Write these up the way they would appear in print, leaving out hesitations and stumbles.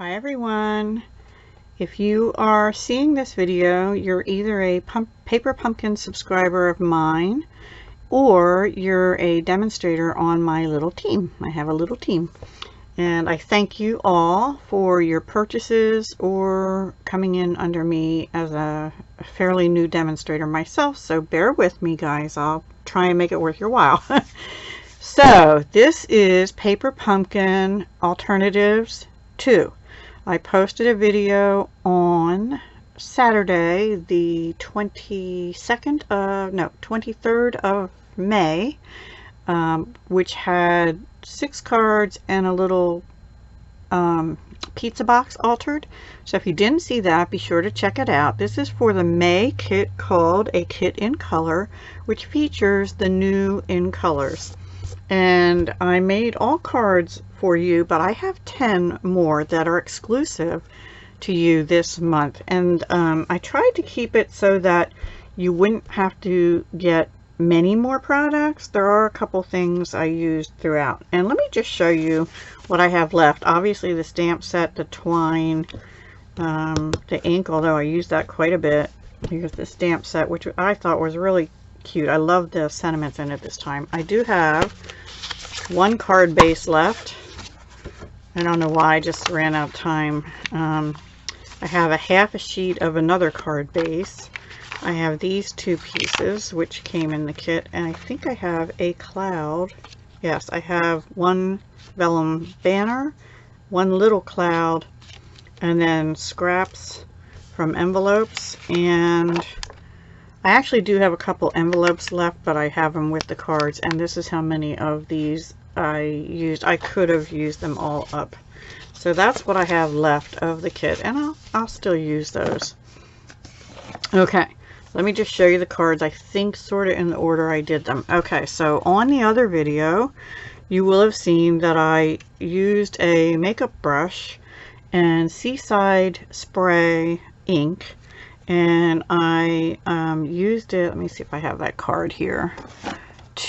Hi everyone. If you are seeing this video, you're either a Paper Pumpkin subscriber of mine or you're a demonstrator on my little team. I have a little team. And I thank you all for your purchases or coming in under me as a fairly new demonstrator myself. So bear with me, guys. I'll try and make it worth your while. So this is Paper Pumpkin Alternatives 2. I posted a video on Saturday, the 23rd of May, which had 6 cards and a little pizza box altered. So if you didn't see that, be sure to check it out. This is for the May kit called A Kit in Color, which features the new in colors. And I made all cards for you, but I have 10 more that are exclusive to you this month. And I tried to keep it so that you wouldn't have to get many more products. There are a couple things I used throughout. And let me just show you what I have left. Obviously the stamp set, the twine, the ink, although I used that quite a bit. Here's the stamp set, which I thought was really cute. I love the sentiments in it this time. I do have one card base left. I don't know why, I just ran out of time. I have a half a sheet of another card base. I have these 2 pieces which came in the kit, and I think I have a cloud. Yes, I have one vellum banner, one little cloud, and then scraps from envelopes. And I actually do have a couple envelopes left, but I have them with the cards, and this is how many of these I used. I could have used them all up. So that's what I have left of the kit, and I'll still use those. Okay, let me just show you the cards, I think sort of in the order I did them. Okay, so on the other video, you will have seen that I used a makeup brush and Seaside spray ink, and I used it, let me see if I have that card here,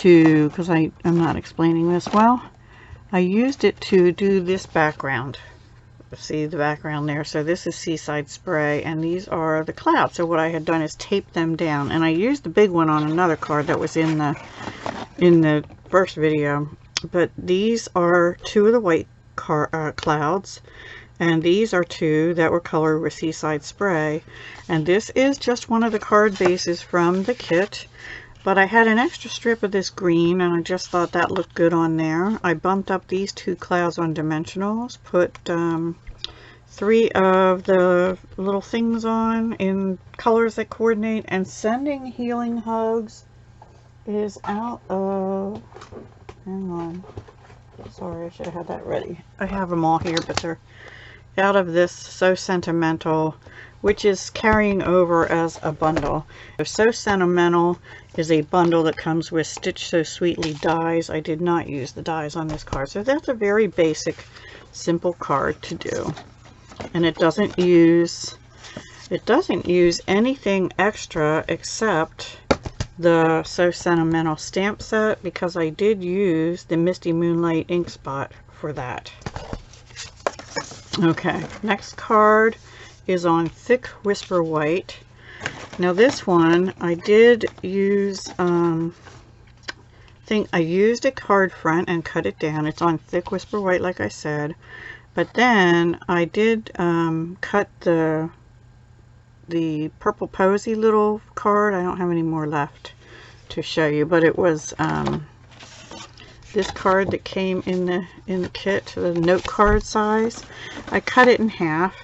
because I'm not explaining this well. I used it to do this background. See the background there? So this is Seaside spray, and these are the clouds. So what I had done is tape them down, and I used the big one on another card that was in the first video. But these are 2 of the white clouds, and these are 2 that were colored with Seaside spray. And this is just one of the card bases from the kit. But I had an extra strip of this green, and I just thought that looked good on there. I bumped up these 2 clouds on dimensionals, put 3 of the little things on in colors that coordinate, and Sending Healing Hugs is out of, hang on, sorry, I should have had that ready. I have them all here, but they're out of this So Sentimental, which is carrying over as a bundle. So Sentimental is a bundle that comes with Stitch So Sweetly dies. I did not use the dies on this card, so that's a very basic, simple card to do. And it doesn't use anything extra except the So Sentimental stamp set, because I did use the Misty Moonlight ink spot for that. Okay, next card is on Thick Whisper White. Now this one I did use, I used a card front and cut it down. It's on Thick Whisper White, like I said, but then I did cut the Purple Posy little card. I don't have any more left to show you, but it was this card that came in the kit, the note card size. I cut it in half,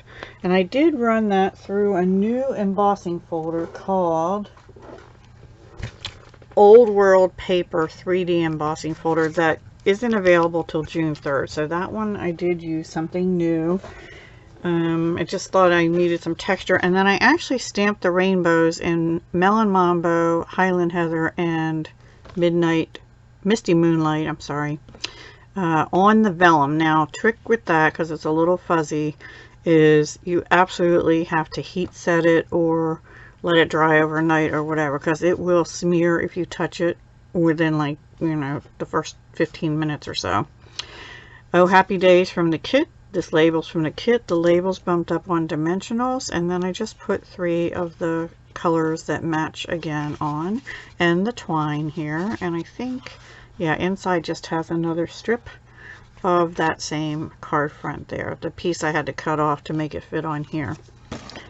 and I did run that through a new embossing folder called Old World Paper 3D embossing folder that isn't available till June 3rd. So that one I did use something new. I just thought I needed some texture, and then I actually stamped the rainbows in Melon Mambo, Highland Heather, and Misty Moonlight, I'm sorry, on the vellum. Now, trick with that, because it's a little fuzzy, is you absolutely have to heat set it or let it dry overnight or whatever, because it will smear if you touch it within, like, you know, the first 15 minutes or so. Oh Happy Days from the kit. This label's from the kit. The label's bumped up on dimensionals, and then I just put 3 of the colors that match again on, and the twine here. And I think, yeah, inside just has another strip of that same card front there, the piece I had to cut off to make it fit on here.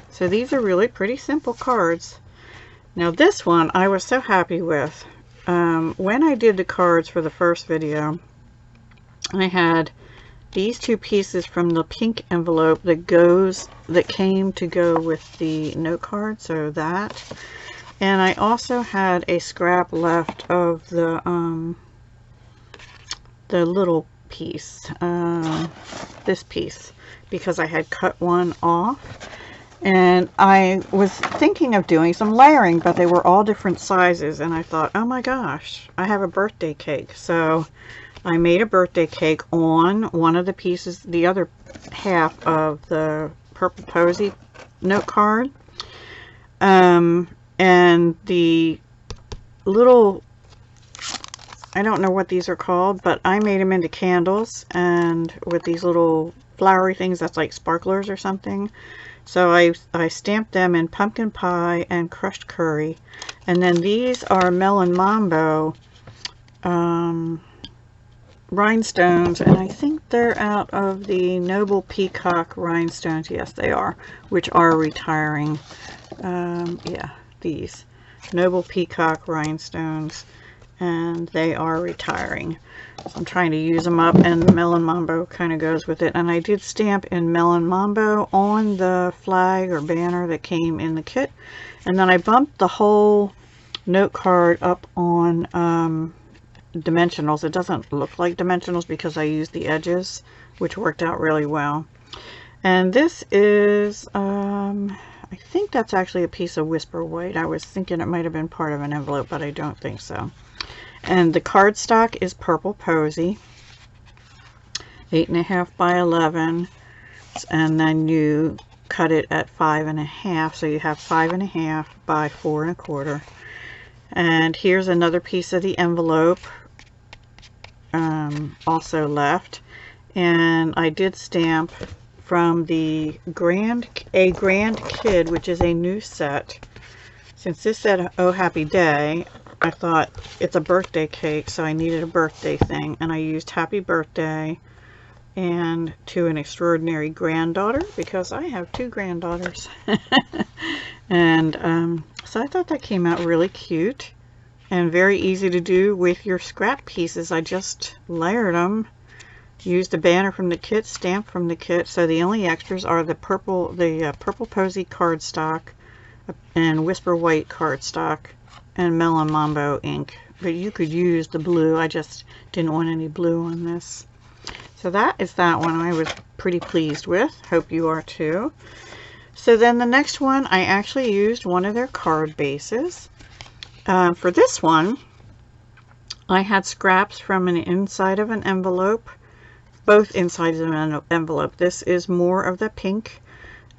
So these are really pretty simple cards. Now this one I was so happy with. When I did the cards for the first video, I had these 2 pieces from the pink envelope that came to go with the note card, so that. And I also had a scrap left of the little piece, this piece, because I had cut one off. And I was thinking of doing some layering, but they were all different sizes, and I thought, oh my gosh, I have a birthday cake. So I made a birthday cake on one of the pieces, the other half of the Purple Posy note card. And the little, I don't know what these are called, but I made them into candles, and with these little flowery things that's like sparklers or something. So I stamped them in pumpkin pie and crushed curry. And then these are Melon Mambo rhinestones, and I think they're out of the Noble Peacock rhinestones. Yes, they are, which are retiring. Yeah, these Noble Peacock rhinestones, and they are retiring. So I'm trying to use them up, and Melon Mambo kind of goes with it. And I did stamp in Melon Mambo on the flag or banner that came in the kit. And then I bumped the whole note card up on dimensionals. It doesn't look like dimensionals because I used the edges, which worked out really well. And this is, I think that's actually a piece of Whisper White. I was thinking it might have been part of an envelope, but I don't think so. And the cardstock is Purple Posy, 8.5 by 11, and then you cut it at 5.5, so you have 5.5 by 4.25. And here's another piece of the envelope, also left. And I did stamp from the Grand Kid, which is a new set. Since this said "Oh Happy Day," I thought it's a birthday cake, so I needed a birthday thing, and I used Happy Birthday and To an Extraordinary Granddaughter, because I have 2 granddaughters. And so I thought that came out really cute and very easy to do with your scrap pieces. I just layered them, used a banner from the kit, stamp from the kit. So the only extras are the Purple Posy cardstock and Whisper White cardstock and Melon Mambo ink, but you could use the blue. I just didn't want any blue on this. So that is that one. I was pretty pleased with. Hope you are too. So then the next one, I actually used one of their card bases. For this one, I had scraps from an inside of an envelope, both insides of an envelope. This is more of the pink.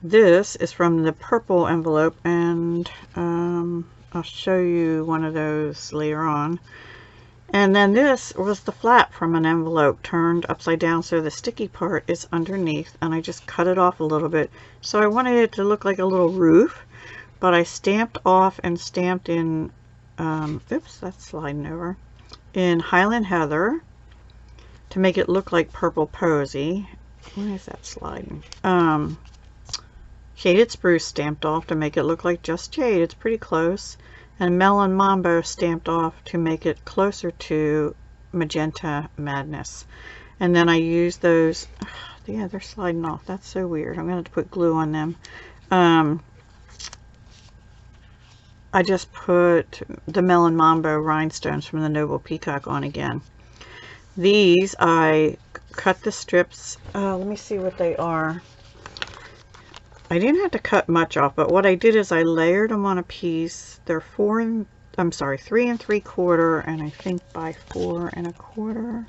This is from the purple envelope, and I'll show you one of those later on. And then this was the flap from an envelope turned upside down, so the sticky part is underneath, and I just cut it off a little bit. So I wanted it to look like a little roof, but I stamped off and stamped in, oops, that's sliding over, in Highland Heather to make it look like Purple Posy. Why is that sliding? Shaded Spruce stamped off to make it look like just jade. It's pretty close. And Melon Mambo stamped off to make it closer to Magenta Madness. And then I used those, yeah, they're sliding off. That's so weird. I'm going to have to put glue on them. I just put the Melon Mambo rhinestones from the Noble Peacock on again. These, I cut the strips. Let me see what they are. I didn't have to cut much off, but what I did is I layered them on a piece. They're 3 3/4, and I think by 4 1/4.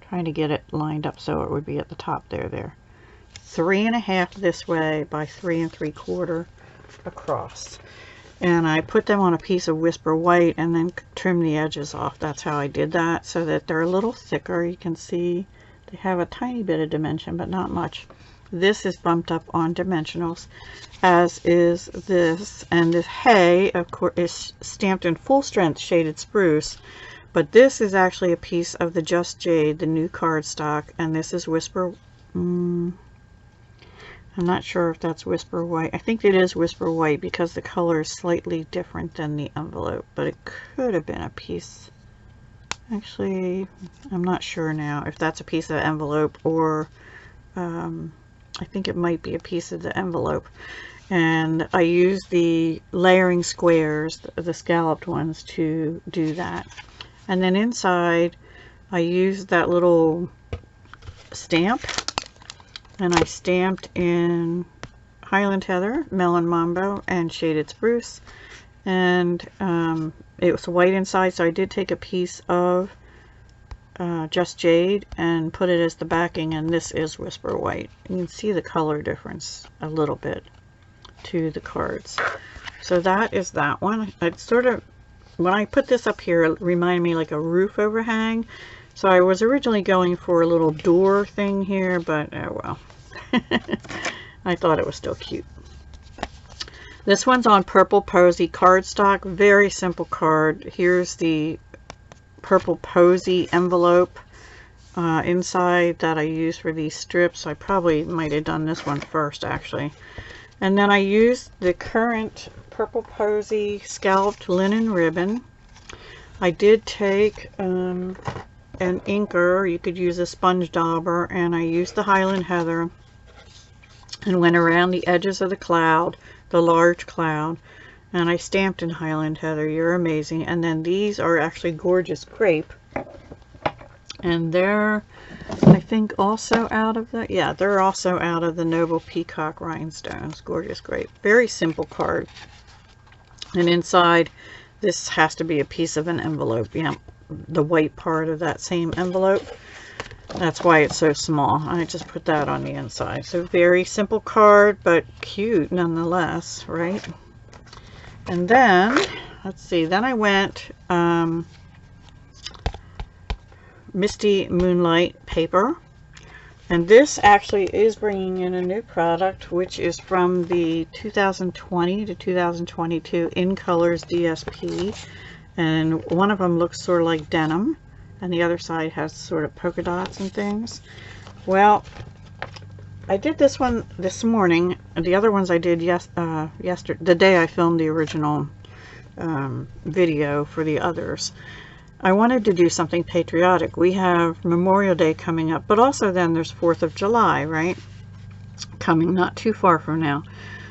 Trying to get it lined up so it would be at the top there. 3 1/2 this way by 3 3/4 across. and I put them on a piece of Whisper White and then trim the edges off. That's how I did that, so that they're a little thicker. You can see they have a tiny bit of dimension, but not much. This is bumped up on dimensionals, as is this. And this hay, of course, is stamped in full strength shaded spruce. But this is actually a piece of the Just Jade, the new cardstock. And this is Whisper... I'm not sure if that's Whisper White. I think it is Whisper White because the color is slightly different than the envelope. But it could have been a piece... Actually, I'm not sure now if that's a piece of envelope or... I think it might be a piece of the envelope. And I use the layering squares, the scalloped ones, to do that. And then inside I used that little stamp, and I stamped in Highland Heather, Melon Mambo, and Shaded Spruce. And it was white inside, so I did take a piece of Just Jade and put it as the backing, and this is Whisper White. You can see the color difference a little bit to the cards. So that is that one. It sort of, when I put this up here, it reminded me like a roof overhang. So I was originally going for a little door thing here, but oh well. I thought it was still cute. This one's on Purple Posy cardstock. Very simple card. Here's the Purple Posy envelope inside that I use for these strips. I probably might have done this one first, actually. And then I used the current Purple Posy scalloped linen ribbon. I did take an inker. You could use a sponge dauber, and I used the Highland Heather and went around the edges of the cloud, the large cloud. And I stamped in Highland Heather. You're amazing. And then these are actually Gorgeous Grape. And they're, I think, also out of the, yeah, they're also out of the Noble Peacock Rhinestones. Gorgeous Grape. Very simple card. And inside, this has to be a piece of an envelope. Yeah, the white part of that same envelope. That's why it's so small. I just put that on the inside. So very simple card, but cute nonetheless, right? And then, let's see, then I went Misty Moonlight paper. And this actually is bringing in a new product, which is from the 2020 to 2022 In Colors DSP. And one of them looks sort of like denim, and the other side has sort of polka dots and things. Well, I did this one this morning, and the other ones I did yesterday, the day I filmed the original video for the others. I wanted to do something patriotic. We have Memorial Day coming up, but also then there's 4th of July, right? Coming not too far from now.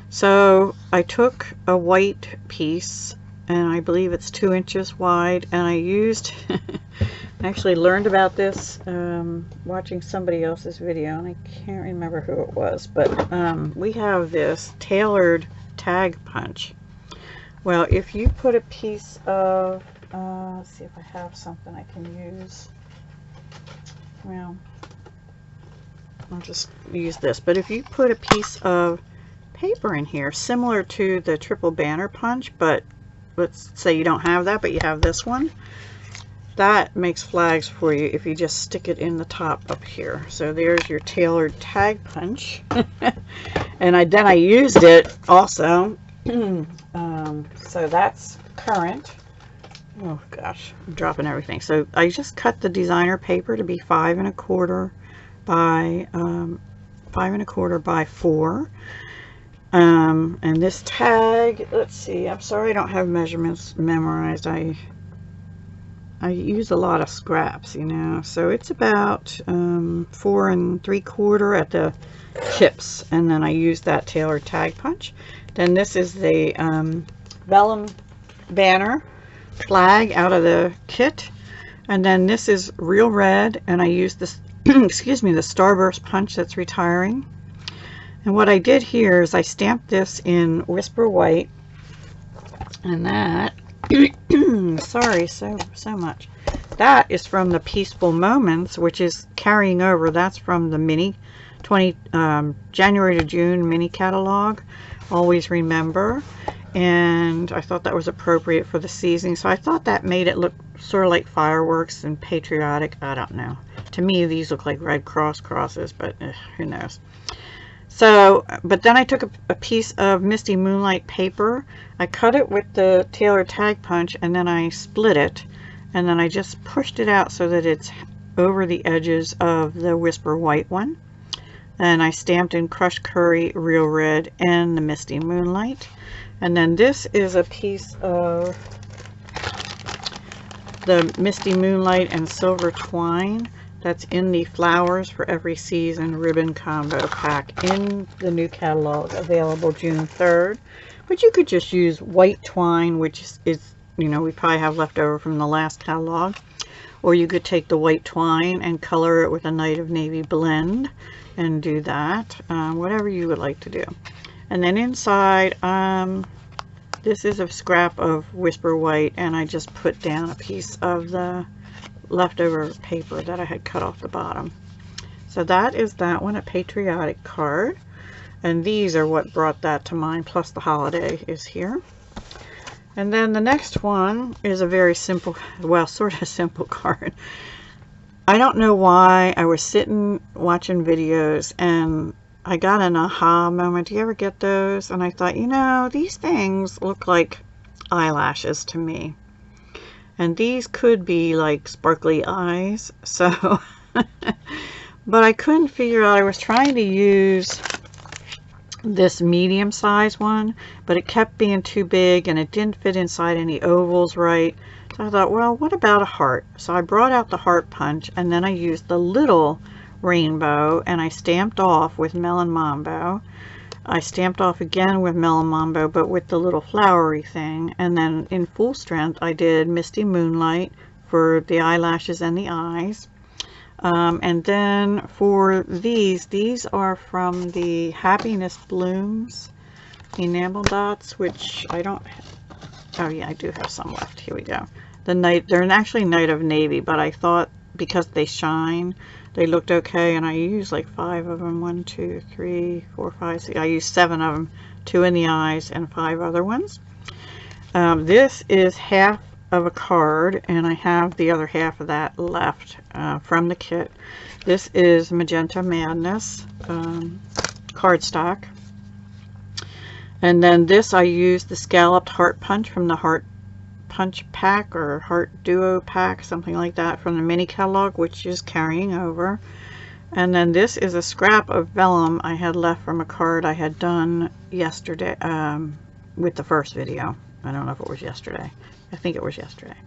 So I took a white piece, and I believe it's 2 inches wide, and I used, I actually learned about this watching somebody else's video, and I can't remember who it was, but we have this tailored tag punch. Well, if you put a piece of, let's see if I have something I can use. Well, I'll just use this, but if you put a piece of paper in here, similar to the triple banner punch, but let's say you don't have that, but you have this one, that makes flags for you if you just stick it in the top up here. So there's your tailored tag punch. And then I used it also. So that's current. Oh gosh, I'm dropping everything. So I just cut the designer paper to be 5 1/4 by 5 1/4 by 4. And this tag, let's see, I'm sorry I don't have measurements memorized. I use a lot of scraps, you know, so it's about 4 3/4 at the tips, and then I use that tailored tag punch. Then this is the vellum banner flag out of the kit, and then this is real red, and I use this excuse me, the Starburst punch that's retiring. And what I did here is I stamped this in Whisper White, and that sorry so much, that is from the Peaceful Moments, which is carrying over. That's from the mini January to June mini catalog, Always Remember, and I thought that was appropriate for the season, so I thought that made it look sort of like fireworks and patriotic. I don't know. To me, these look like Red Cross crosses, but who knows. So, but then I took a piece of Misty Moonlight paper. I cut it with the Taylor tag punch, and then I split it, and then I just pushed it out so that it's over the edges of the Whisper White one. And I stamped in Crushed Curry, Real Red, and the Misty Moonlight. And then this is a piece of the Misty Moonlight and Silver Twine that's in the Flowers for Every Season ribbon combo pack in the new catalog, available June 3rd. But you could just use white twine, which is, you know, we probably have left over from the last catalog. Or you could take the white twine and color it with a Night of Navy blend and do that, whatever you would like to do. And then inside, this is a scrap of Whisper White, and I just put down a piece of the leftover paper that I had cut off the bottom. So that is that one, a patriotic card. And these are what brought that to mind, plus the holiday is here. And then the next one is a very simple, well, sort of simple card. I don't know why I was sitting watching videos and I got an aha moment. Do you ever get those? And I thought, you know, these things look like eyelashes to me. And these could be like sparkly eyes. So, but I couldn't figure out. I was trying to use this medium size one, but it kept being too big and it didn't fit inside any ovals right. So I thought, well, what about a heart? So I brought out the heart punch, and then I used the little rainbow, and I stamped off with Melon Mambo. I stamped off again with Melon Mambo, but with the little flowery thing. And then in full strength, I did Misty Moonlight for the eyelashes and the eyes. And then for these are from the Happiness Blooms enamel dots, which I don't, oh yeah, I do have some left. Here we go. They're actually Night of Navy, but I thought because they shine, they looked okay, and I used like 5 of them. 1, 2, 3, 4, 5, 6. I used 7 of them, 2 in the eyes and 5 other ones. This is half of a card, and I have the other half of that left from the kit. This is Magenta Madness cardstock. And then this, I used the scalloped heart punch from the Heart Punch pack or Heart Duo pack, something like that, from the mini catalog, which is carrying over. And then this is a scrap of vellum I had left from a card I had done yesterday with the first video. I don't know if it was yesterday. I think it was yesterday.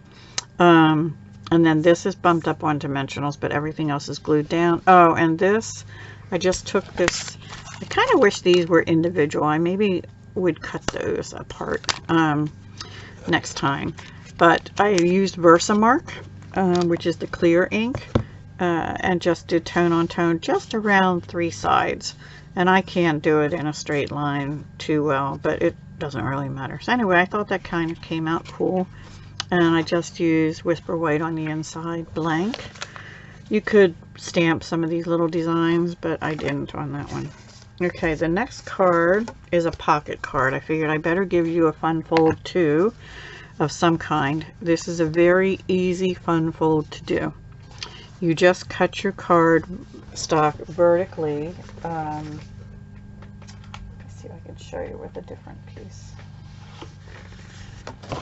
And then this is bumped up on dimensionals, but everything else is glued down. Oh, and this, I just took this. I kind of wish these were individual. I maybe would cut those apart next time. But I used Versamark, which is the clear ink, and just did tone on tone just around 3 sides. And I can't do it in a straight line too well, but it doesn't really matter. So anyway, I thought that kind of came out cool. And I just used Whisper White on the inside, blank. You could stamp some of these little designs, but I didn't on that one. Okay, the next card is a pocket card. I figured I better give you a fun fold too of some kind. This is a very easy fun fold to do. You just cut your card stock vertically. Let's see if I can show you with a different piece.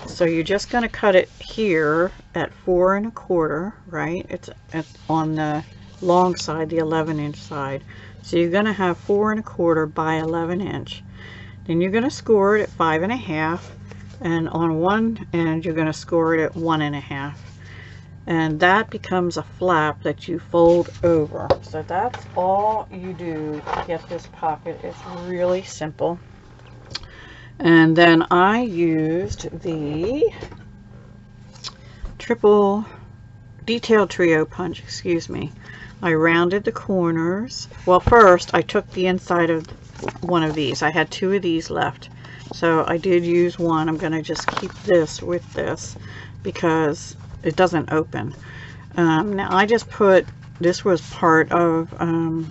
So you're just going to cut it here at 4 1/4, right? It's on the long side, the 11-inch side. So you're going to have 4 1/4 by 11 inch. Then you're going to score it at 5 1/2, and on one end you're going to score it at 1 1/2. And that becomes a flap that you fold over. So that's all you do to get this pocket. It's really simple. And then I used the triple detail trio punch, excuse me. I rounded the corners. Well, first I took the inside of one of these. I had 2 of these left. So I did use one. I'm going to just keep this with this because it doesn't open. Now I just put, this was part of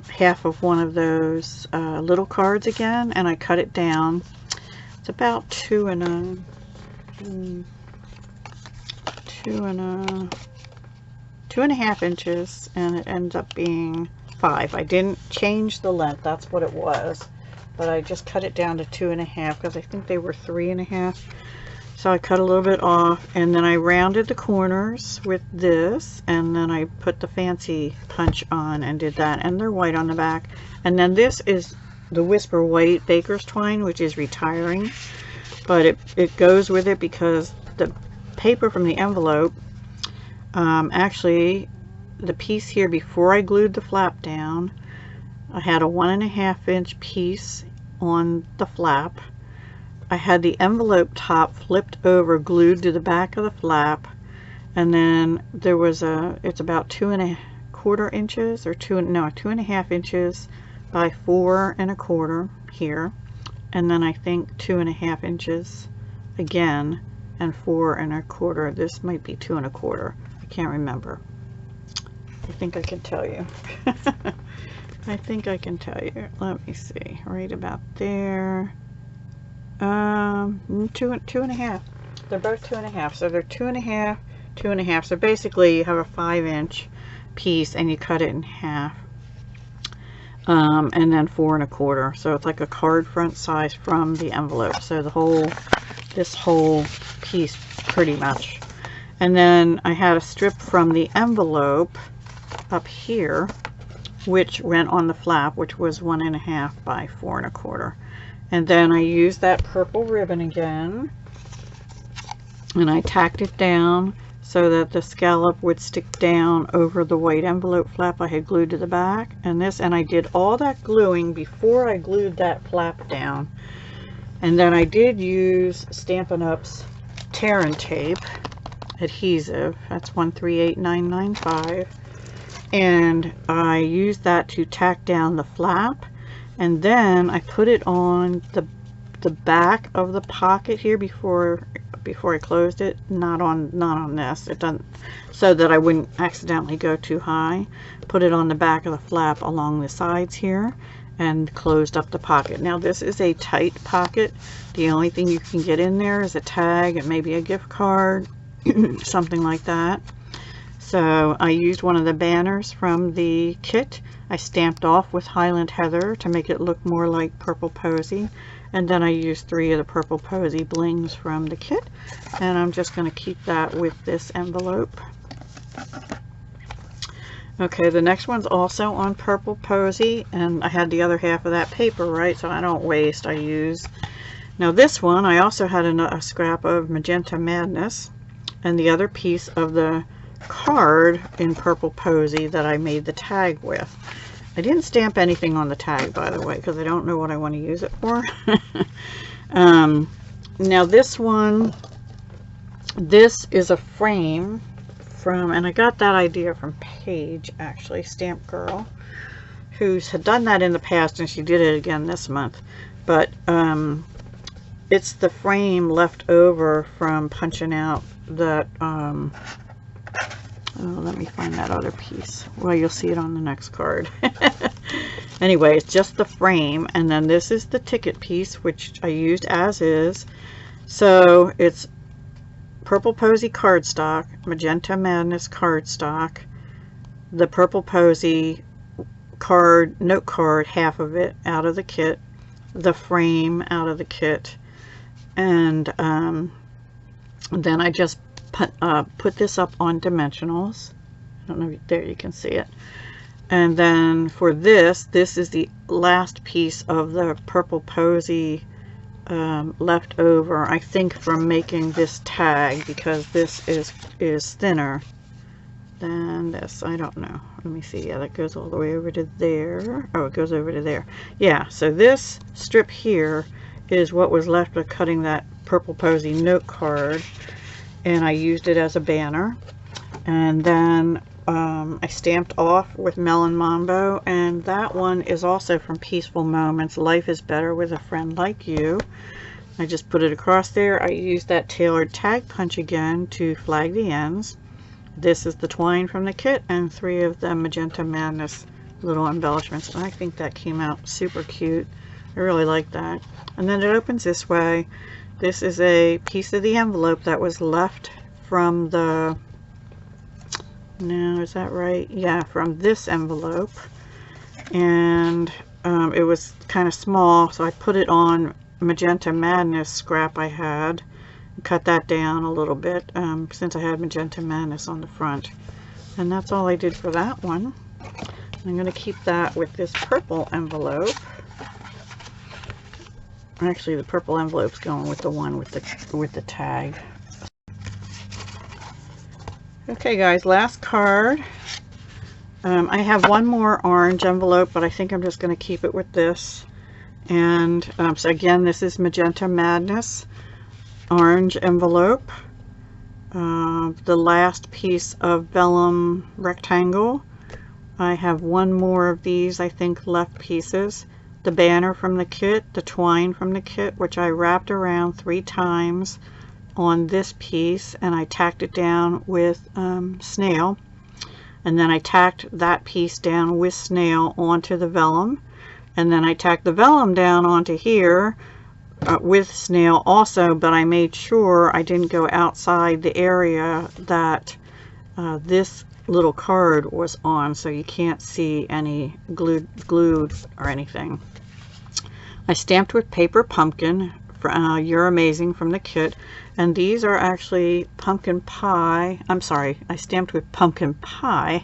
half of one of those little cards again, and I cut it down It's about 2.5 inches, and it ends up being 5. I didn't change the length, that's what it was, but I just cut it down to 2.5 because I think they were 3.5. So I cut a little bit off, and then I rounded the corners with this, and then I put the fancy punch on and did that, and they're white on the back. And then this is the Whisper White Baker's Twine, which is retiring, but it goes with it because the paper from the envelope, actually the piece here, before I glued the flap down, I had a 1.5 inch piece on the flap. I had the envelope top flipped over, glued to the back of the flap, and then there was it's about 2.25 inches, or 2.5 inches by 4.25 here, and then I think 2.5 inches again, and 4.25. This might be 2.25. I can't remember. I think I can tell you. I think I can tell you. Let me see. Right about there. 2.5. They're both 2.5. So they're 2.5, 2.5. So basically you have a 5-inch piece and you cut it in half. And then 4.25. So it's like a card front size from the envelope. So this whole piece pretty much. And then I had a strip from the envelope up here, which went on the flap, which was 1.5 by 4.25. And then I used that purple ribbon again, and I tacked it down so that the scallop would stick down over the white envelope flap I had glued to the back. And I did all that gluing before I glued that flap down. And then I did use Stampin' Up's tear and tape adhesive. That's 138595. And I used that to tack down the flap, and then I put it on the back of the pocket here before I closed it. Not on this. It doesn't, so that I wouldn't accidentally go too high. Put it on the back of the flap along the sides here, and closed up the pocket. Now this is a tight pocket. The only thing you can get in there is a tag and maybe a gift card, something like that. So I used one of the banners from the kit. I stamped off with Highland Heather to make it look more like Purple Posy. And then I used 3 of the Purple Posy blings from the kit. And I'm just going to keep that with this envelope. Okay, the next one's also on Purple Posy. And I had the other half of that paper, right? So I don't waste. I use. Now this one, I also had a scrap of Magenta Madness. And the other piece of the card in Purple Posy that I made the tag with. I didn't stamp anything on the tag, by the way, because I don't know what I want to use it for. Now this one, this is a frame from, and I got that idea from Paige, actually, Stamp Girl, who's had done that in the past, and she did it again this month. But it's the frame left over from punching out that oh, let me find that other piece. Well, you'll see it on the next card. Anyway, it's just the frame, and then this is the ticket piece, which I used as is. So it's Purple Posy cardstock, Magenta Madness cardstock, the Purple Posy card, note card, half of it out of the kit, the frame out of the kit, and then I just put this up on dimensionals. I don't know if there you can see it. And then for this is the last piece of the Purple Posy left over, I think, from making this tag, because this is thinner than this. I don't know. Let me see. Yeah, that goes all the way over to there. Oh, it goes over to there. Yeah, so this strip here is what was left of cutting that Purple Posy note card, and I used it as a banner. And then I stamped off with Melon Mambo, and that one is also from Peaceful Moments, Life is Better with a Friend Like You. I just put it across there. I used that tailored tag punch again to flag the ends. This is the twine from the kit, and 3 of the Magenta Madness little embellishments. And I think that came out super cute. I really like that. And then it opens this way. This is a piece of the envelope that was left from the, no, is that right? Yeah, from this envelope. And it was kind of small, so I put it on Magenta Madness scrap I had. Cut that down a little bit since I had Magenta Madness on the front. And that's all I did for that one. I'm going to keep that with this purple envelope. Actually, the purple envelope's going with the one with the tag. Okay, guys, last card. I have one more orange envelope, but I think I'm just going to keep it with this. And so again, this is Magenta Madness orange envelope. The last piece of vellum rectangle. I have one more of these, I think, left pieces. The banner from the kit, the twine from the kit, which I wrapped around 3 times on this piece, and I tacked it down with snail. And then I tacked that piece down with snail onto the vellum. And then I tacked the vellum down onto here with snail also, but I made sure I didn't go outside the area that this little card was on, so you can't see any glued or anything. I stamped with paper pumpkin for You're Amazing from the kit, and these are actually pumpkin pie. I'm sorry, I stamped with pumpkin pie.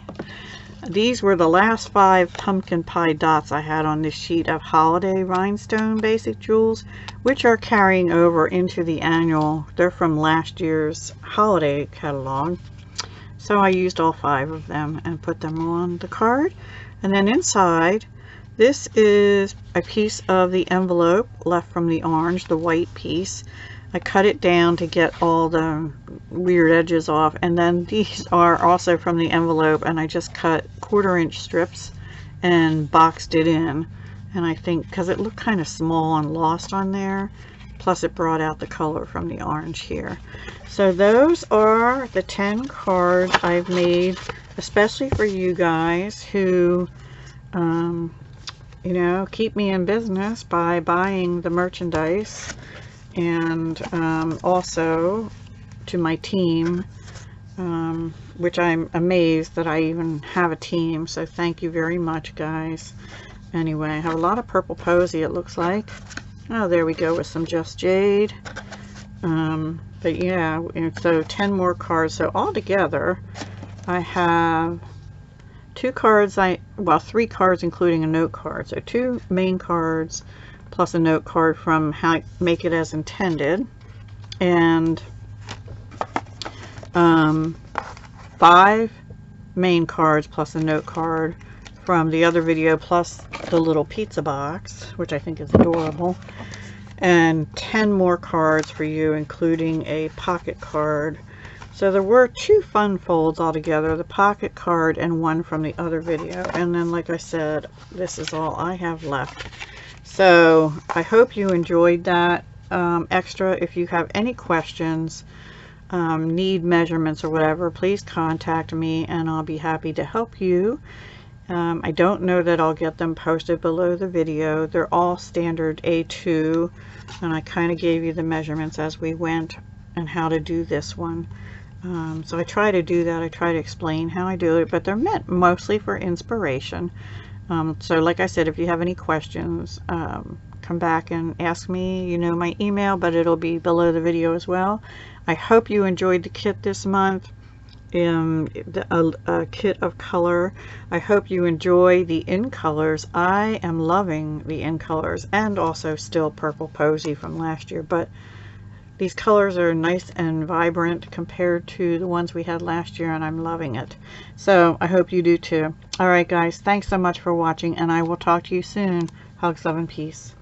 These were the last 5 pumpkin pie dots I had on this sheet of holiday rhinestone basic jewels, which are carrying over into the annual. They're from last year's holiday catalog. So I used all 5 of them and put them on the card. And then inside, this is a piece of the envelope left from the orange, the white piece. I cut it down to get all the weird edges off, and then these are also from the envelope, and I just cut 1/4-inch strips and boxed it in. And I think because it looked kind of small and lost on there, plus it brought out the color from the orange here. So those are the 10 cards I've made, especially for you guys who you know, keep me in business by buying the merchandise. And also to my team, which I'm amazed that I even have a team, so thank you very much, guys. Anyway, I have a lot of purple posy, it looks like. Oh, there we go with some Just Jade. But yeah, so 10 more cards. So altogether I have 2 cards, well, 3 cards including a note card. So 2 main cards plus a note card from Make It As Intended, and 5 main cards plus a note card from the other video, plus the little pizza box, which I think is adorable, and 10 more cards for you, including a pocket card. So there were 2 fun folds altogether, the pocket card and one from the other video. And then, like I said, this is all I have left. So I hope you enjoyed that extra. If you have any questions, need measurements or whatever, please contact me and I'll be happy to help you. I don't know that I'll get them posted below the video. They're all standard A2, and I kind of gave you the measurements as we went and how to do this one. So I try to do that. I try to explain how I do it, but they're meant mostly for inspiration. So like I said, if you have any questions, come back and ask me. You know my email, but it'll be below the video as well. I hope you enjoyed the kit this month. A kit of color. I hope you enjoy the in colors. I am loving the in colors, and also still purple posy from last year, but these colors are nice and vibrant compared to the ones we had last year, and I'm loving it. So I hope you do too. Alright guys, thanks so much for watching, and I will talk to you soon. Hugs, love, and peace.